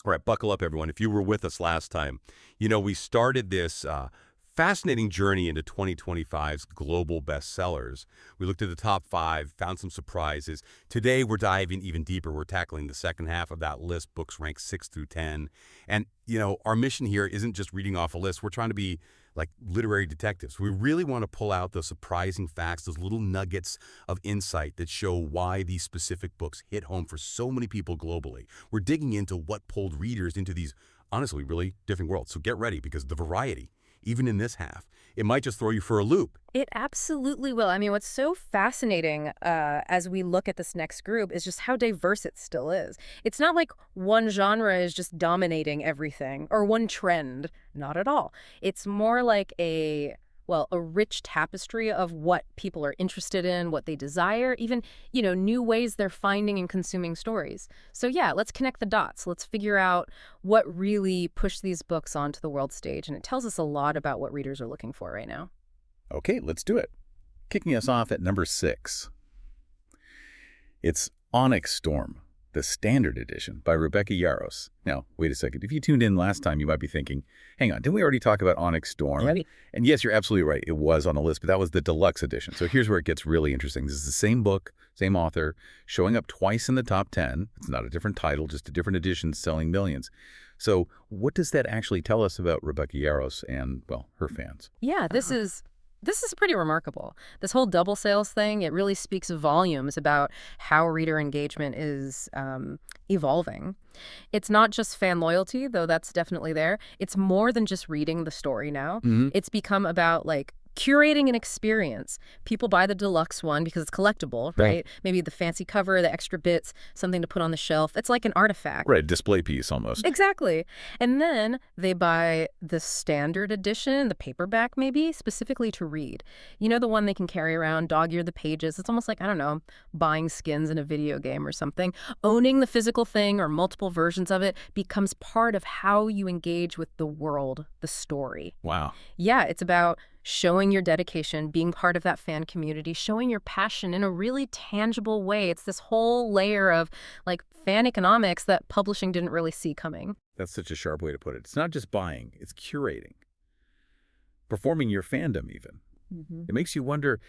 All right, buckle up, everyone. If you were with us last time, we started this fascinating journey into 2025's global bestsellers. We looked at the top 5, found some surprises. Today, we're diving even deeper. We're tackling the second half of that list, books ranked 6 through 10. And, our mission here isn't just reading off a list. We're trying to be like literary detectives. We really want to pull out those surprising facts, those little nuggets of insight that show why these specific books hit home for so many people globally. We're digging into what pulled readers into these, honestly, really different worlds. So get ready, because the variety, even in this half, it might just throw you for a loop. It absolutely will. I mean, what's so fascinating as we look at this next group is just how diverse it still is. It's not like one genre is just dominating everything or one trend. Not at all. It's more like a rich tapestry of what people are interested in, what they desire, even, new ways they're finding and consuming stories. So yeah, let's connect the dots. Let's figure out what really pushed these books onto the world stage. And it tells us a lot about what readers are looking for right now. Okay, let's do it. Kicking us off at number 6. It's Onyx Storm, the Standard Edition by Rebecca Yarros. Now, wait a second. If you tuned in last time, you might be thinking, hang on, didn't we already talk about Onyx Storm? Ready? And yes, you're absolutely right. It was on the list, but that was the Deluxe edition. So here's where it gets really interesting. This is the same book, same author, showing up twice in the top 10. It's not a different title, just a different edition selling millions. So what does that actually tell us about Rebecca Yarros and, her fans? Yeah, this is pretty remarkable. This whole double sales thing, it really speaks volumes about how reader engagement is evolving. It's not just fan loyalty, though that's definitely there. It's more than just reading the story now. It's become about, curating an experience. People buy the deluxe one because it's collectible, right? Maybe the fancy cover, the extra bits, something to put on the shelf. It's like an artifact. Right, display piece almost. Exactly. And then they buy the standard edition, the paperback maybe, specifically to read. The one they can carry around, dog-ear the pages. It's almost like, I don't know, buying skins in a video game or something. Owning the physical thing or multiple versions of it becomes part of how you engage with the world, the story. Wow. Yeah, it's about showing your dedication, being part of that fan community, showing your passion in a really tangible way. It's this whole layer of fan economics that publishing didn't really see coming. That's such a sharp way to put it. It's not just buying, it's curating. Performing your fandom even. It makes you wonder,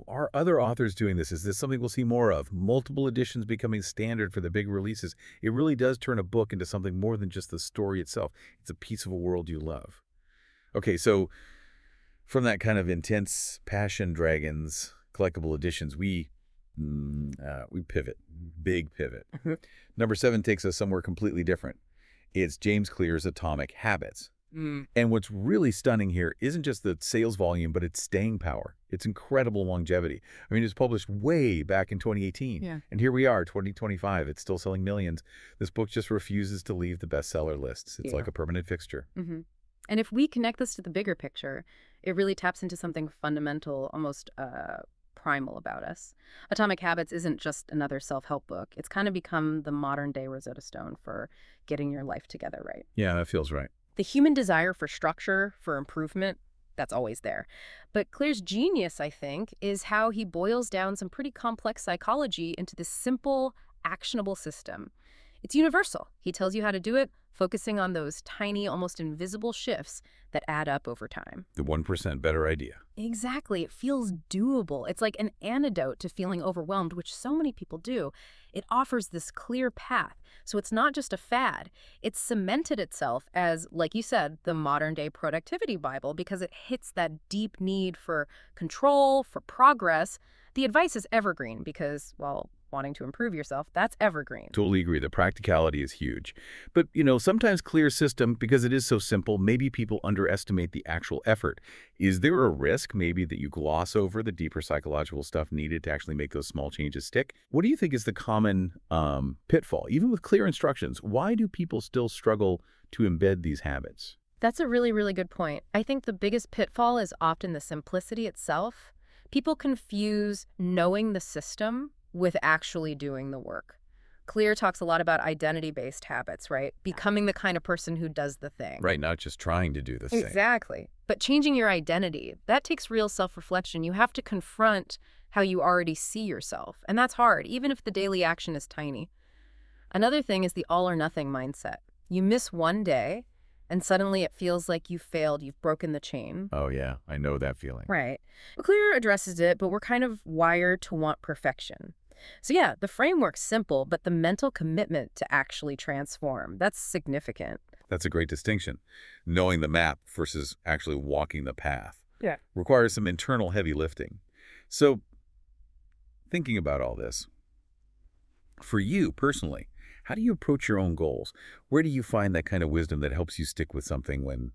are other authors doing this? Is this something we'll see more of? Multiple editions becoming standard for the big releases. It really does turn a book into something more than just the story itself. It's a piece of a world you love. Okay, so from that kind of intense passion dragons collectible editions, we pivot, big pivot. Number 7 takes us somewhere completely different. It's James Clear's Atomic Habits. And what's really stunning here isn't just the sales volume, but its staying power. It's incredible longevity. I mean, it was published way back in 2018. Yeah. And here we are, 2025. It's still selling millions. This book just refuses to leave the bestseller lists. It's like a permanent fixture. And if we connect this to the bigger picture, it really taps into something fundamental, almost primal about us. Atomic Habits isn't just another self-help book. It's kind of become the modern-day Rosetta Stone for getting your life together right. Yeah, that feels right. The human desire for structure, for improvement, that's always there. But Clear's genius, I think, is how he boils down some pretty complex psychology into this simple, actionable system. It's universal. He tells you how to do it, focusing on those tiny, almost invisible shifts that add up over time. The 1% better idea. Exactly. It feels doable. It's like an antidote to feeling overwhelmed, which so many people do. It offers this clear path. So it's not just a fad. It's cemented itself as, like you said, the modern-day productivity Bible because it hits that deep need for control, for progress. The advice is evergreen because, wanting to improve yourself, that's evergreen. Totally agree. The practicality is huge. But, sometimes Clear's system, because it is so simple, maybe people underestimate the actual effort. Is there a risk maybe that you gloss over the deeper psychological stuff needed to actually make those small changes stick? What do you think is the common pitfall? Even with clear instructions, why do people still struggle to embed these habits? That's a really, really good point. I think the biggest pitfall is often the simplicity itself. People confuse knowing the system with actually doing the work. Clear talks a lot about identity-based habits, right? Becoming the kind of person who does the thing. Right, not just trying to do the thing. Exactly. But changing your identity, that takes real self-reflection. You have to confront how you already see yourself. And that's hard, even if the daily action is tiny. Another thing is the all-or-nothing mindset. You miss one day, and suddenly it feels like you failed, you've broken the chain. Oh, yeah, I know that feeling. Right. Clear addresses it, but we're kind of wired to want perfection. So yeah, the framework's simple, but the mental commitment to actually transform, that's significant. That's a great distinction. Knowing the map versus actually walking the path Yeah. requires some internal heavy lifting. So, thinking about all this, for you personally, how do you approach your own goals? Where do you find that kind of wisdom that helps you stick with something when,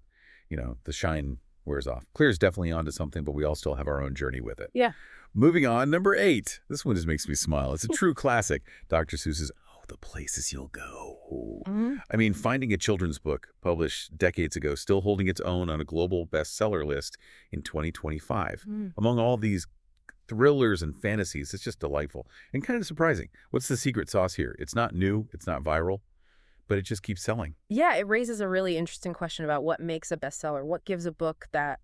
the shine wears off? Claire's definitely onto something, but we all still have our own journey with it. Yeah. Moving on, number 8. This one just makes me smile. It's a true classic. Dr. Seuss's Oh, the Places You'll Go. I mean, finding a children's book published decades ago, still holding its own on a global bestseller list in 2025. Among all these thrillers and fantasies, it's just delightful and kind of surprising. What's the secret sauce here? It's not new, it's not viral, but it just keeps selling. Yeah, it raises a really interesting question about what makes a bestseller. What gives a book that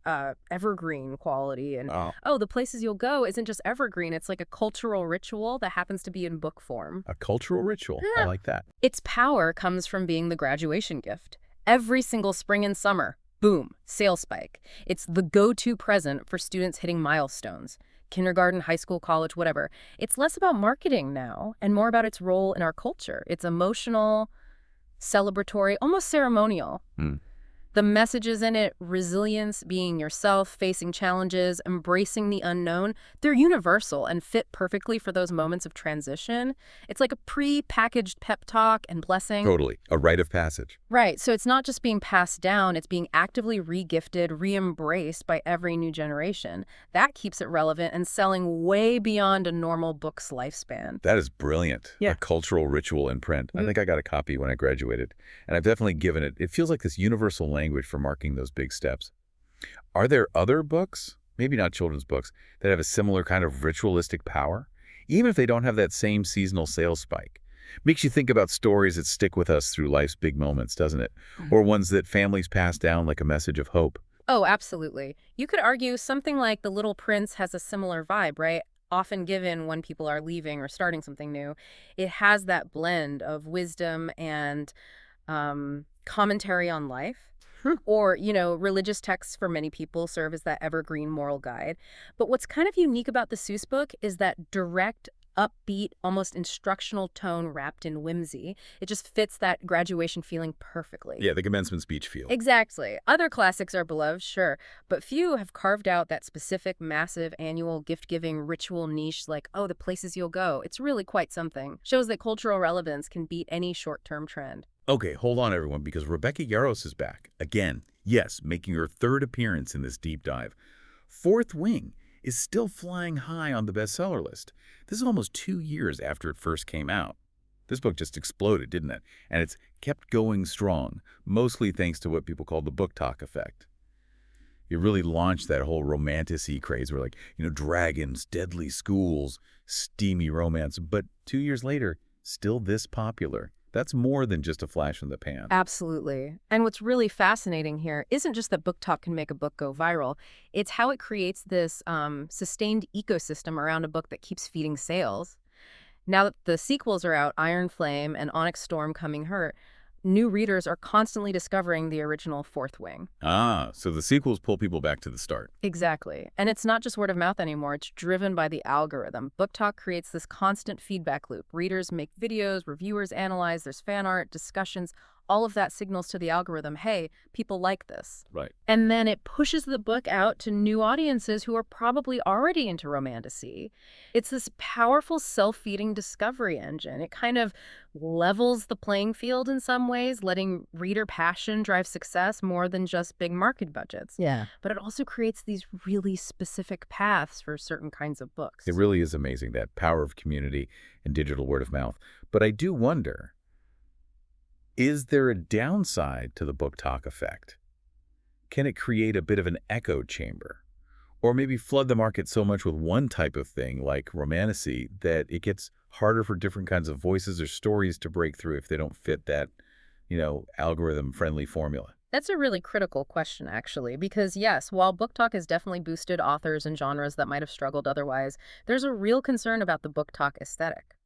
evergreen quality? And, The Places You'll Go isn't just evergreen. It's like a cultural ritual that happens to be in book form. A cultural ritual. I like that. Its power comes from being the graduation gift. Every single spring and summer, boom, sales spike. It's the go-to present for students hitting milestones. Kindergarten, high school, college, whatever. It's less about marketing now and more about its role in our culture. It's emotional, celebratory, almost ceremonial. The messages in it, resilience, being yourself, facing challenges, embracing the unknown, they're universal and fit perfectly for those moments of transition. It's like a pre-packaged pep talk and blessing. Totally. A rite of passage. Right. So it's not just being passed down, it's being actively re-gifted, re-embraced by every new generation. That keeps it relevant and selling way beyond a normal book's lifespan. That is brilliant. Yeah. A cultural ritual in print. I think I got a copy when I graduated, and I've definitely given it. It feels like this universal language for marking those big steps. Are there other books, maybe not children's books, that have a similar kind of ritualistic power, even if they don't have that same seasonal sales spike? Makes you think about stories that stick with us through life's big moments, doesn't it? Or ones that families pass down like a message of hope. Oh, absolutely. You could argue something like The Little Prince has a similar vibe, right? Often given when people are leaving or starting something new. It has that blend of wisdom and commentary on life. Or, religious texts for many people serve as that evergreen moral guide. But what's kind of unique about the Seuss book is that direct, upbeat, almost instructional tone wrapped in whimsy. It just fits that graduation feeling perfectly. Yeah, the commencement speech feel. Exactly. Other classics are beloved, sure, but few have carved out that specific, massive, annual gift-giving ritual niche like, The Places You'll Go. It's really quite something. Shows that cultural relevance can beat any short-term trend. Okay, hold on, everyone, because Rebecca Yarros is back. Again, yes, making her third appearance in this deep dive. Fourth Wing is still flying high on the bestseller list. This is almost 2 years after it first came out. This book just exploded, didn't it? And it's kept going strong, mostly thanks to what people call the BookTok effect. It really launched that whole romantic-y craze where, dragons, deadly schools, steamy romance. But 2 years later, still this popular. That's more than just a flash in the pan. Absolutely. And what's really fascinating here isn't just that BookTok can make a book go viral. It's how it creates this sustained ecosystem around a book that keeps feeding sales. Now that the sequels are out, Iron Flame and Onyx Storm Coming Hurt, new readers are constantly discovering the original Fourth Wing. So the sequels pull people back to the start. Exactly. And it's not just word of mouth anymore. It's driven by the algorithm. BookTok creates this constant feedback loop. Readers make videos, reviewers analyze, there's fan art, discussions. All of that signals to the algorithm, hey, people like this. Right. And then it pushes the book out to new audiences who are probably already into romantasy. It's this powerful self-feeding discovery engine. It kind of levels the playing field in some ways, letting reader passion drive success more than just big market budgets. Yeah. But it also creates these really specific paths for certain kinds of books. It really is amazing, that power of community and digital word of mouth. But I do wonder, is there a downside to the BookTok effect? Can it create a bit of an echo chamber? Or maybe flood the market so much with one type of thing, like romantasy, that it gets harder for different kinds of voices or stories to break through if they don't fit that, algorithm-friendly formula? That's a really critical question, actually, because yes, while BookTok has definitely boosted authors and genres that might have struggled otherwise, there's a real concern about the BookTok aesthetic.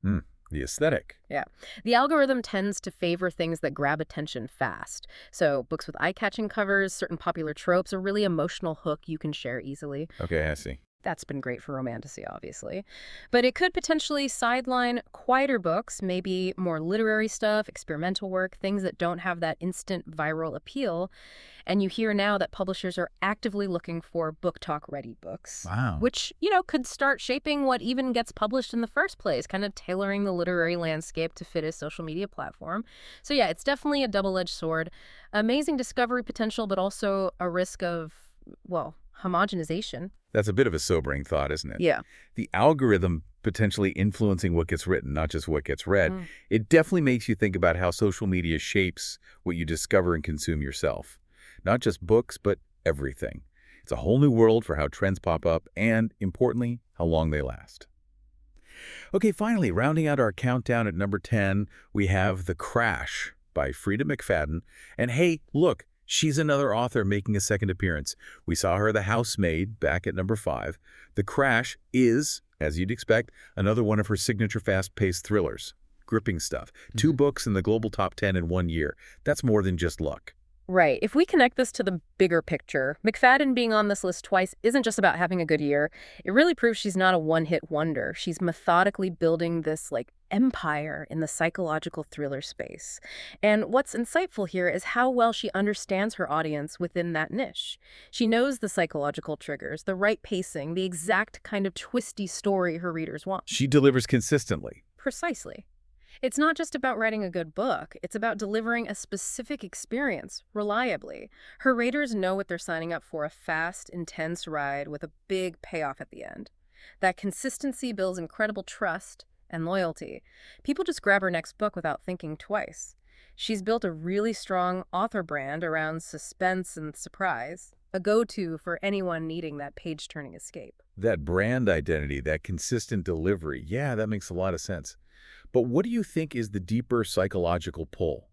The aesthetic. Yeah. The algorithm tends to favor things that grab attention fast. So books with eye-catching covers, certain popular tropes, a really emotional hook you can share easily. Okay, I see. That's been great for romantasy, obviously. But it could potentially sideline quieter books, maybe more literary stuff, experimental work, things that don't have that instant viral appeal. And you hear now that publishers are actively looking for BookTok-ready books. Wow. Which, could start shaping what even gets published in the first place, kind of tailoring the literary landscape to fit a social media platform. So yeah, it's definitely a double-edged sword. Amazing discovery potential, but also a risk of, homogenization. That's a bit of a sobering thought, isn't it? Yeah. The algorithm potentially influencing what gets written, not just what gets read. It definitely makes you think about how social media shapes what you discover and consume yourself. Not just books, but everything. It's a whole new world for how trends pop up and, importantly, how long they last. Okay, finally, rounding out our countdown at number 10, we have The Crash by Freida McFadden. And hey, look, she's another author making a second appearance. We saw her The Housemaid back at number 5. The Crash is, as you'd expect, another one of her signature fast-paced thrillers. Gripping stuff. 2 books in the global top 10 in 1 year. That's more than just luck. Right. If we connect this to the bigger picture, McFadden being on this list twice isn't just about having a good year. It really proves she's not a one-hit wonder. She's methodically building this, empire in the psychological thriller space. And what's insightful here is how well she understands her audience within that niche. She knows the psychological triggers, the right pacing, the exact kind of twisty story her readers want. She delivers consistently. Precisely. It's not just about writing a good book. It's about delivering a specific experience reliably. Her readers know what they're signing up for, a fast, intense ride with a big payoff at the end. That consistency builds incredible trust and loyalty. People just grab her next book without thinking twice. She's built a really strong author brand around suspense and surprise, a go-to for anyone needing that page-turning escape. That brand identity, that consistent delivery, yeah, that makes a lot of sense. But what do you think is the deeper psychological pull?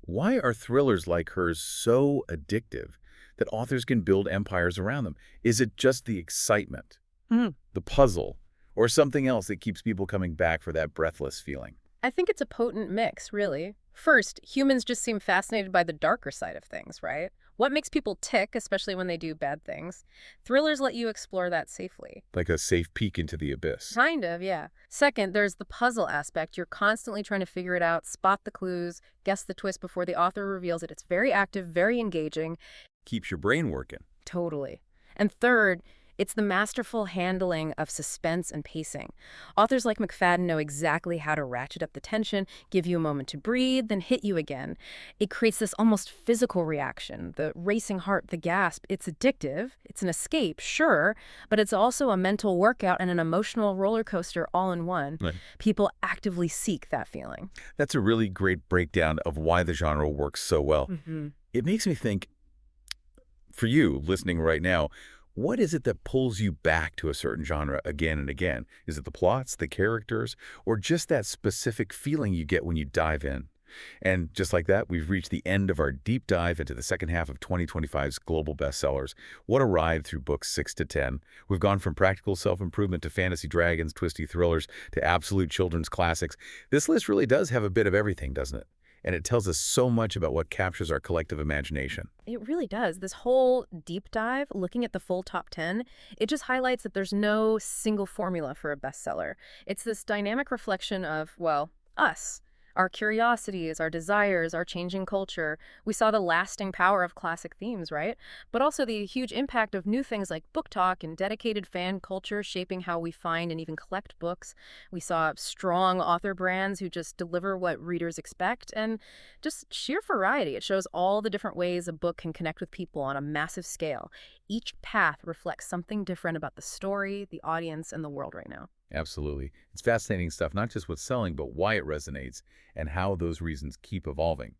Why are thrillers like hers so addictive that authors can build empires around them? Is it just the excitement, the puzzle, or something else that keeps people coming back for that breathless feeling? I think it's a potent mix, really. First, humans just seem fascinated by the darker side of things, right? What makes people tick, especially when they do bad things? Thrillers let you explore that safely. Like a safe peek into the abyss. Kind of, yeah. Second, there's the puzzle aspect. You're constantly trying to figure it out, spot the clues, guess the twist before the author reveals it. It's very active, very engaging. Keeps your brain working. Totally. And third, it's the masterful handling of suspense and pacing. Authors like McFadden know exactly how to ratchet up the tension, give you a moment to breathe, then hit you again. It creates this almost physical reaction, the racing heart, the gasp. It's addictive. It's an escape, sure, but it's also a mental workout and an emotional roller coaster all in one. Right. People actively seek that feeling. That's a really great breakdown of why the genre works so well. It makes me think, for you listening right now, what is it that pulls you back to a certain genre again and again? Is it the plots, the characters, or just that specific feeling you get when you dive in? And just like that, we've reached the end of our deep dive into the second half of 2025's global bestsellers. What a ride through books 6 to 10. We've gone from practical self-improvement to fantasy dragons, twisty thrillers, to absolute children's classics. This list really does have a bit of everything, doesn't it? And it tells us so much about what captures our collective imagination. It really does. This whole deep dive, looking at the full top 10, it just highlights that there's no single formula for a bestseller. It's this dynamic reflection of, us. Our curiosities, our desires, our changing culture. We saw the lasting power of classic themes, right? But also the huge impact of new things like BookTok and dedicated fan culture shaping how we find and even collect books. We saw strong author brands who just deliver what readers expect, and just sheer variety. It shows all the different ways a book can connect with people on a massive scale. Each path reflects something different about the story, the audience, and the world right now. Absolutely. It's fascinating stuff, not just what's selling, but why it resonates and how those reasons keep evolving.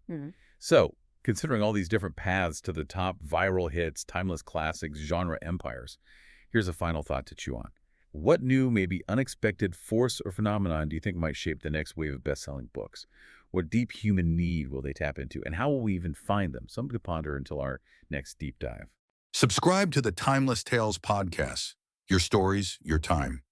So, considering all these different paths to the top viral hits, timeless classics, genre empires, here's a final thought to chew on. What new, maybe unexpected force or phenomenon do you think might shape the next wave of best-selling books? What deep human need will they tap into? And how will we even find them? Something to ponder until our next deep dive. Subscribe to the Timeless Tales podcast. Your stories, your time.